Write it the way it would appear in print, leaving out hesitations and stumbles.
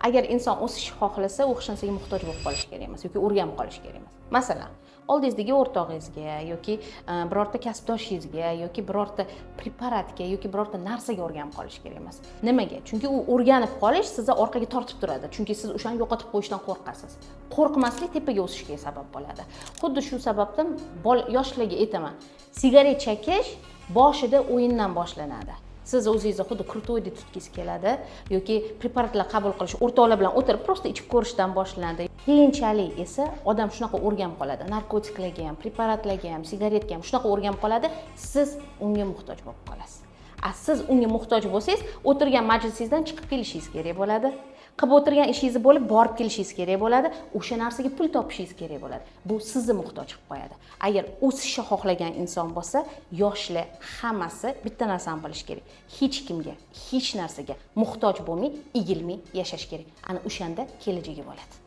agar inson o'sishni xohlasa, u hech narsaga muhtoj bo'lib qolish kerak emas yoki o'rganib qolish kerak emas. Masalan, oldingizdagi o'rtog'ingizga yoki birorta kasbdoshingizga yoki birorta preparatga yoki birorta narsaga o'rganib qolish kerak emas. Nimaga? Chunki u o'rganib qolish sizni orqaga tortib turadi. Chunki siz o'shani yo'qotib qo'yishdan qo'rqasiz. Qo'rqmaslik tepaga o'sishga sabab bo'ladi. Xuddi shu sababdan yoshlarga aytaman, sigaret chekish boshida o'yindan boshlanadi. Siz o'zingizni xuddi krutoy deb tutgingiz keladi yoki preparatlar qabul qilish o'rtoqlar bilan o'tirib prosta ichib ko'rishdan boshlanadi. Keyinchalik esa odam shunaqa o'rganib qoladi. Narkotiklarga ham, preparatlarga ham, sigaretga ham shunaqa o'rganib qoladi, siz unga muhtoj bo'lib qolasiz. Siz unga muhtoj bo'lsangiz, o'tirgan majlisingizdan chiqib kelishingiz kerak bo'ladi. Qilib o'tirgan ishingiz bo'lib, borib kelishingiz kerak bo'ladi. O'sha narsaga pul topishingiz kerak bo'ladi. Bu sizni muhtoj qilib qo'yadi. Agar o'sishni xohlagan inson bo'lsa, yoshlar hammasi bitta narsani bilish kerak. Hech kimga, hech narsaga muhtoj bo'lmay, egilmay yashash kerak. Ana o'shanda kelajagi bo'ladi.